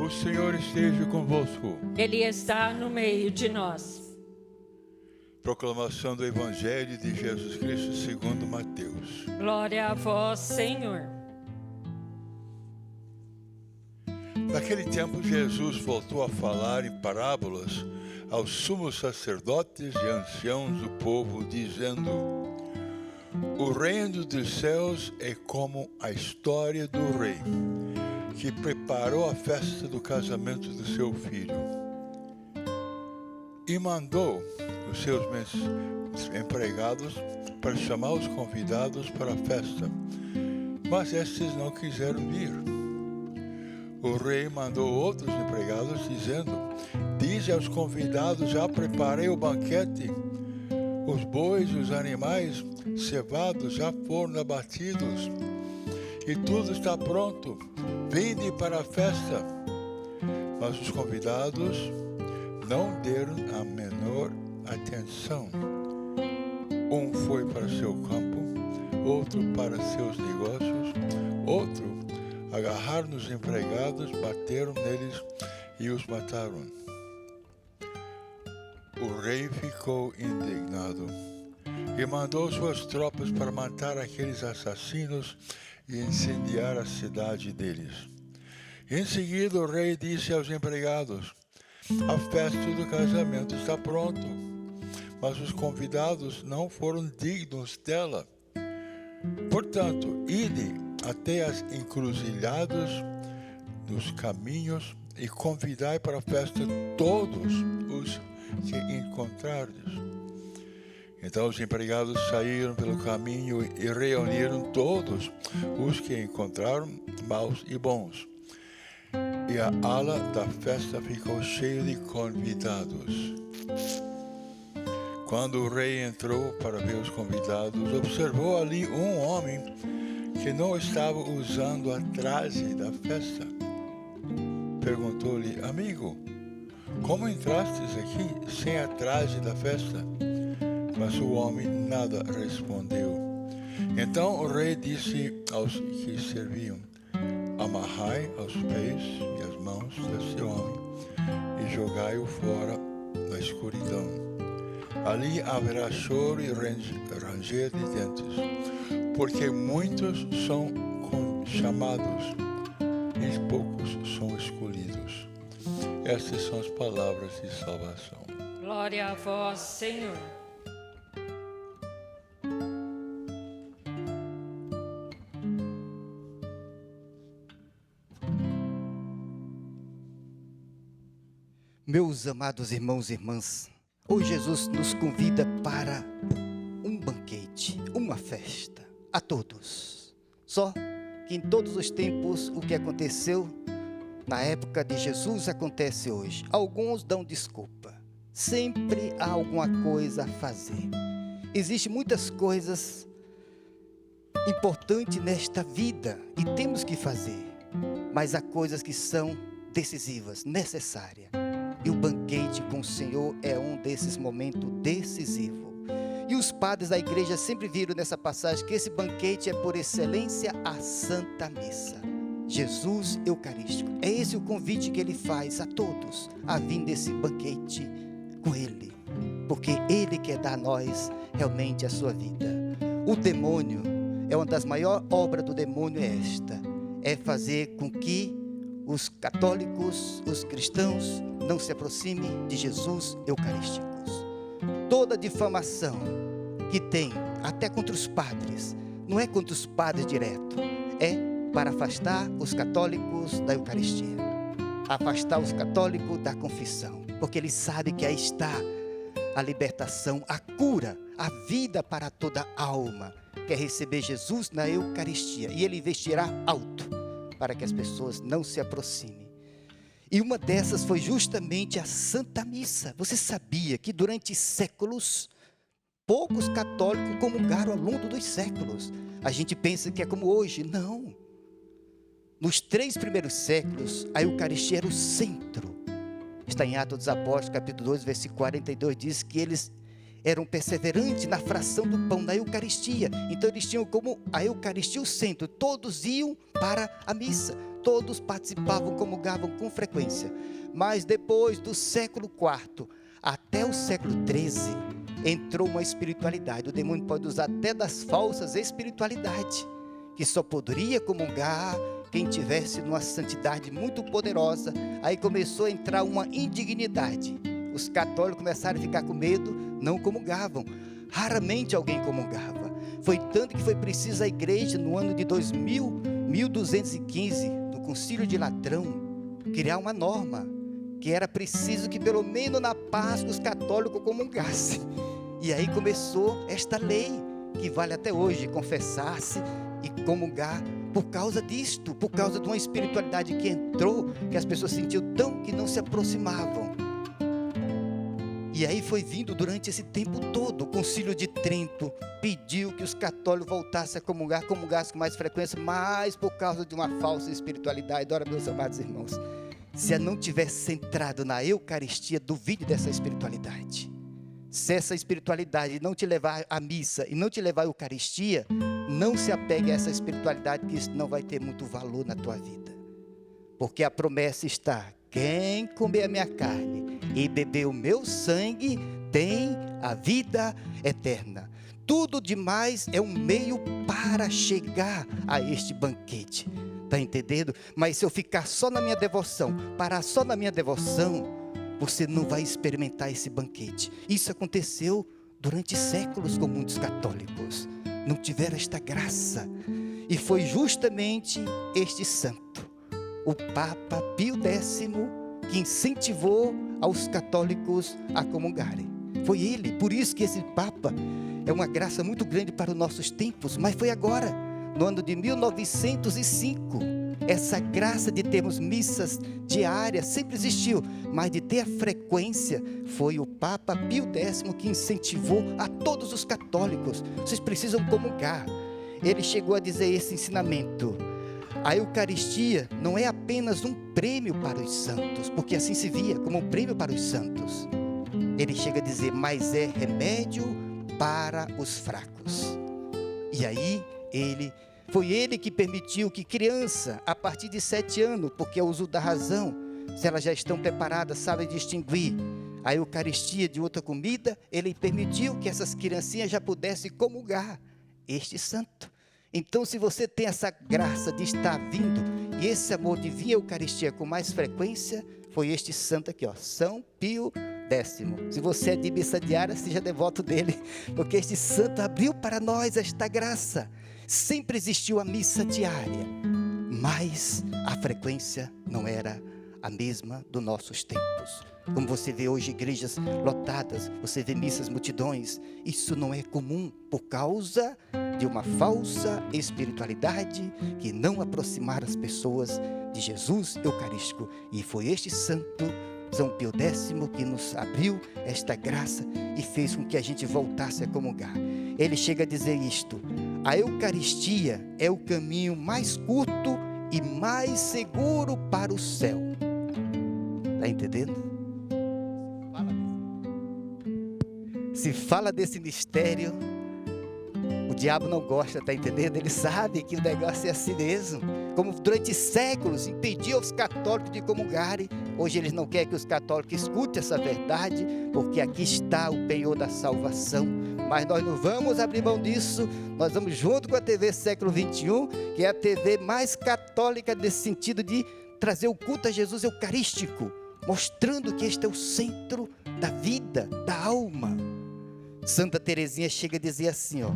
O Senhor esteja convosco. Ele está no meio de nós. Proclamação do Evangelho de Jesus Cristo segundo Mateus. Glória a vós, Senhor. Naquele tempo, Jesus voltou a falar em parábolas aos sumos sacerdotes e anciãos do povo, dizendo: O reino dos céus é como a história do rei, que preparou a festa do casamento do seu filho. E mandou os seus empregados para chamar os convidados para a festa, mas estes não quiseram vir. O rei mandou outros empregados, dizendo: Dize aos convidados, já preparei o banquete. Os bois e os animais cevados já foram abatidos, e tudo está pronto. Vinde para a festa. Mas os convidados não deram a menor atenção. Um foi para seu campo, outro para seus negócios, outro agarraram os empregados, bateram neles e os mataram. O rei ficou indignado e mandou suas tropas para matar aqueles assassinos e incendiar a cidade deles. Em seguida, o rei disse aos empregados: A festa do casamento está pronta, mas os convidados não foram dignos dela. Portanto, ide até as encruzilhadas dos caminhos e convidai para a festa todos os que encontrardes. Então os empregados saíram pelo caminho e reuniram todos os que encontraram, maus e bons. E a ala da festa ficou cheia de convidados. Quando o rei entrou para ver os convidados, observou ali um homem que não estava usando a traje da festa. Perguntou-lhe: Amigo, como entrastes aqui sem a traje da festa? Mas o homem nada respondeu. Então o rei disse aos que serviam: Amarrai os pés e as mãos desse homem e jogai-o fora na escuridão. Ali haverá choro e ranger de dentes, porque muitos são chamados e poucos são escolhidos. Estas são as palavras de salvação. Glória a vós, Senhor. Meus amados irmãos e irmãs, hoje Jesus nos convida para um banquete, uma festa, a todos. Só que em todos os tempos o que aconteceu na época de Jesus acontece hoje. Alguns dão desculpa, sempre há alguma coisa a fazer. Existem muitas coisas importantes nesta vida e temos que fazer, mas há coisas que são decisivas, necessárias. E o banquete com o Senhor é um desses momentos decisivos. E os padres da igreja sempre viram nessa passagem que esse banquete é por excelência a Santa Missa. Jesus Eucarístico. É esse o convite que ele faz a todos, a vir desse banquete com ele. Porque ele quer dar a nós realmente a sua vida. O demônio, uma das maiores obras do demônio é esta. É fazer com que os católicos, os cristãos, não se aproximem de Jesus Eucarísticos. Toda difamação que tem, até contra os padres, não é contra os padres direto, é para afastar os católicos da Eucaristia, afastar os católicos da confissão, porque ele sabe que aí está a libertação, a cura, a vida para toda alma, quer receber Jesus na Eucaristia, e ele investirá alto, para que as pessoas não se aproximem. E uma dessas foi justamente a Santa Missa. Você sabia que durante séculos, poucos católicos comungaram ao longo dos séculos? A gente pensa que é como hoje. Não. Nos 3 primeiros séculos, a Eucaristia era o centro. Está em Atos dos Apóstolos, capítulo 2, versículo 42, diz que eles eram perseverantes na fração do pão, na Eucaristia. Então eles tinham como a Eucaristia o centro. Todos iam para a missa, todos participavam, comungavam com frequência. Mas depois do século IV até o século XIII, entrou uma espiritualidade. O demônio pode usar até das falsas espiritualidades, que só poderia comungar quem tivesse uma santidade muito poderosa. Aí começou a entrar uma indignidade. Os católicos começaram a ficar com medo, não comungavam. Raramente alguém comungava. Foi tanto que foi preciso a igreja, no ano de 1215, no Concílio de Latrão, criar uma norma, que era preciso que pelo menos na Páscoa os católicos comungassem. E aí começou esta lei, que vale até hoje, confessar-se e comungar, por causa disto, por causa de uma espiritualidade que entrou, que as pessoas sentiam tão que não se aproximavam. E aí foi vindo durante esse tempo todo. O Concílio de Trento pediu que os católicos voltassem a comungassem com mais frequência, mas por causa de uma falsa espiritualidade. Ora, meus amados irmãos, se não tivesse centrado na Eucaristia, duvide dessa espiritualidade. Se essa espiritualidade não te levar à missa e não te levar à Eucaristia, não se apegue a essa espiritualidade, que isso não vai ter muito valor na tua vida. Porque a promessa está: quem comer a minha carne e beber o meu sangue tem a vida eterna. Tudo demais é um meio para chegar a este banquete. Está entendendo? Mas se eu ficar só na minha devoção, parar só na minha devoção, você não vai experimentar esse banquete. Isso aconteceu durante séculos com muitos católicos. Não tiveram esta graça. E foi justamente este santo, o Papa Pio X, que incentivou aos católicos a comungarem. Foi ele. Por isso que esse Papa é uma graça muito grande para os nossos tempos. Mas foi agora, no ano de 1905, essa graça de termos missas diárias sempre existiu, mas de ter a frequência, foi o Papa Pio X que incentivou a todos os católicos: vocês precisam comungar. Ele chegou a dizer esse ensinamento: a Eucaristia não é apenas um prêmio para os santos, porque assim se via, como um prêmio para os santos. Ele chega a dizer: mas é remédio para os fracos. E aí foi ele que permitiu que criança, a partir de 7 anos, porque é o uso da razão, se elas já estão preparadas, sabem distinguir a Eucaristia de outra comida, ele permitiu que essas criancinhas já pudessem comungar este santo. Então, se você tem essa graça de estar vindo, e esse amor de vir à Eucaristia com mais frequência, foi este santo aqui, ó, São Pio X. Se você é de missa diária, seja devoto dele, porque este santo abriu para nós esta graça. Sempre existiu a missa diária, mas a frequência não era a mesma dos nossos tempos. Como você vê hoje igrejas lotadas, você vê missas multidões, isso não é comum por causa de uma falsa espiritualidade que não aproximaram as pessoas de Jesus Eucarístico. E foi este santo, São Pio X, que nos abriu esta graça e fez com que a gente voltasse a comungar. Ele chega a dizer isto: a Eucaristia é o caminho mais curto e mais seguro para o céu. Está entendendo? Se fala desse mistério, o diabo não gosta, está entendendo? Ele sabe que o negócio é assim mesmo. Como durante séculos impediu os católicos de comungarem, hoje eles não querem que os católicos escutem essa verdade, porque aqui está o penhor da salvação. Mas nós não vamos abrir mão disso. Nós vamos junto com a TV Século XXI, que é a TV mais católica nesse sentido de trazer o culto a Jesus eucarístico, mostrando que este é o centro da vida, da alma. Santa Teresinha chega a dizer assim, ó: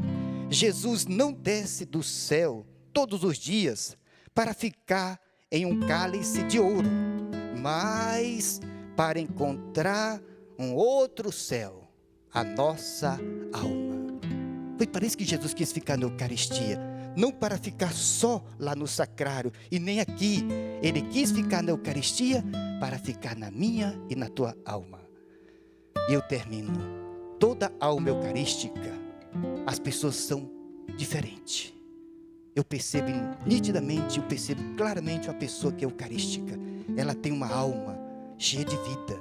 Jesus não desce do céu todos os dias para ficar em um cálice de ouro, mas para encontrar um outro céu, a nossa alma. Foi para isso que Jesus quis ficar na Eucaristia, não para ficar só lá no sacrário e nem aqui. Ele quis ficar na Eucaristia para ficar na minha e na tua alma. E eu termino. Toda alma eucarística, as pessoas são diferentes. Eu percebo nitidamente, eu percebo claramente uma pessoa que é eucarística. Ela tem uma alma cheia de vida.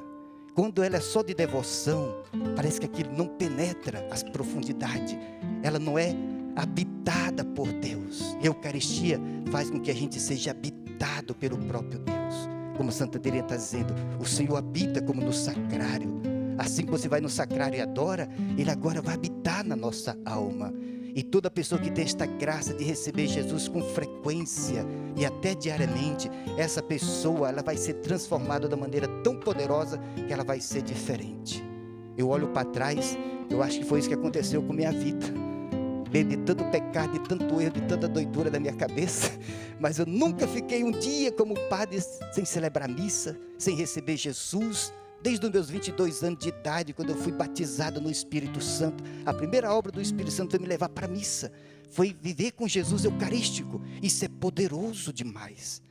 Quando ela é só de devoção, parece que aquilo não penetra as profundidades. Ela não é habitada por Deus. E a Eucaristia faz com que a gente seja habitado habitado pelo próprio Deus. Como Santa Teresa está dizendo, o Senhor habita como no sacrário. Assim que você vai no sacrário e adora, Ele agora vai habitar na nossa alma. E toda pessoa que tem esta graça de receber Jesus com frequência e até diariamente, essa pessoa ela vai ser transformada de uma maneira tão poderosa que ela vai ser diferente. Eu olho para trás, eu acho que foi isso que aconteceu com minha vida. De tanto pecado, de tanto erro, de tanta doidura da minha cabeça, mas eu nunca fiquei um dia como padre sem celebrar missa, sem receber Jesus. Desde os meus 22 anos de idade, quando eu fui batizado no Espírito Santo, a primeira obra do Espírito Santo foi me levar para a missa, foi viver com Jesus eucarístico. Isso é poderoso demais.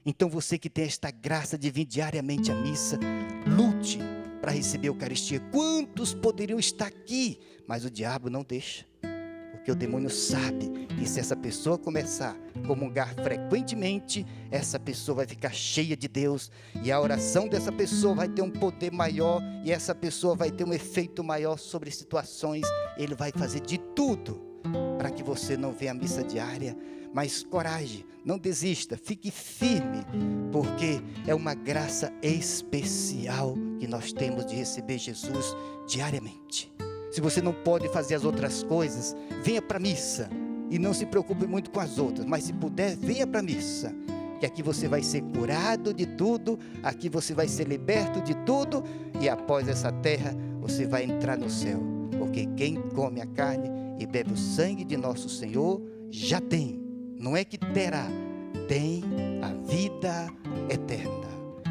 Então você que tem esta graça de vir diariamente à missa, lute para receber a Eucaristia. Quantos poderiam estar aqui, mas o diabo não deixa. Porque o demônio sabe que se essa pessoa começar a comungar frequentemente, essa pessoa vai ficar cheia de Deus, e a oração dessa pessoa vai ter um poder maior, e essa pessoa vai ter um efeito maior sobre situações. Ele vai fazer de tudo para que você não venha à missa diária, mas coragem, não desista, fique firme, porque é uma graça especial que nós temos de receber Jesus diariamente. Se você não pode fazer as outras coisas, venha para a missa e não se preocupe muito com as outras, mas se puder, venha para a missa, que aqui você vai ser curado de tudo, aqui você vai ser liberto de tudo, e após essa terra você vai entrar no céu, porque quem come a carne e bebe o sangue de nosso Senhor já tem, não é que terá, tem a vida eterna.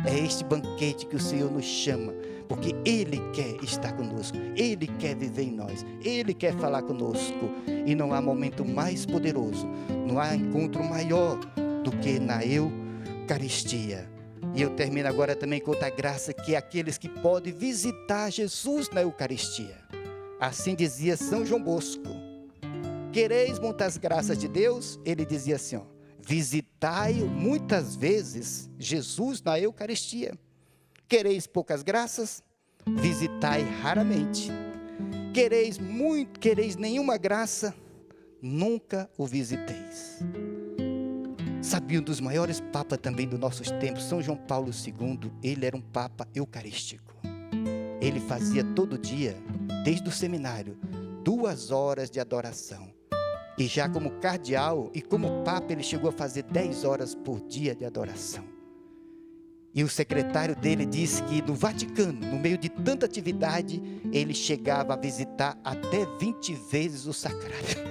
É este banquete que o Senhor nos chama, porque Ele quer estar conosco, Ele quer viver em nós, Ele quer falar conosco, e não há momento mais poderoso, não há encontro maior do que na Eucaristia. E eu termino agora também com outra graça, que é aqueles que podem visitar Jesus na Eucaristia. Assim dizia São João Bosco: quereis muitas graças de Deus? Ele dizia assim, visitai muitas vezes Jesus na Eucaristia. Quereis poucas graças? Visitai raramente. Quereis nenhuma graça? Nunca o visiteis. Sabia, um dos maiores papas também dos nossos tempos, São João Paulo II, ele era um papa eucarístico. Ele fazia todo dia, desde o seminário, 2 horas de adoração. E já como cardeal e como papa, ele chegou a fazer 10 horas por dia de adoração. E o secretário dele disse que no Vaticano, no meio de tanta atividade, ele chegava a visitar até 20 vezes o sacrário.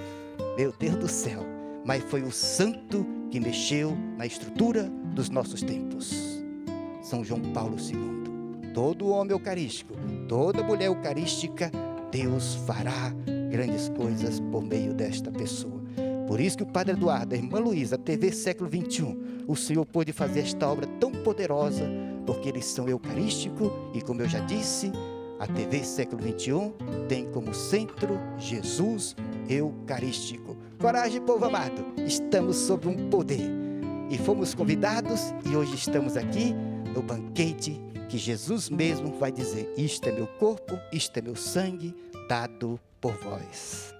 Meu Deus do céu! Mas foi o santo que mexeu na estrutura dos nossos tempos. São João Paulo II. Todo homem eucarístico, toda mulher eucarística, Deus fará grandes coisas por meio desta pessoa. Por isso que o Padre Eduardo, a Irmã Luísa, a TV Século XXI, o Senhor pôde fazer esta obra tão poderosa, porque eles são eucarísticos, e como eu já disse, a TV Século XXI tem como centro Jesus eucarístico. Coragem, povo amado, estamos sob um poder, e fomos convidados, e hoje estamos aqui no banquete, que Jesus mesmo vai dizer: isto é meu corpo, isto é meu sangue, dado por vós.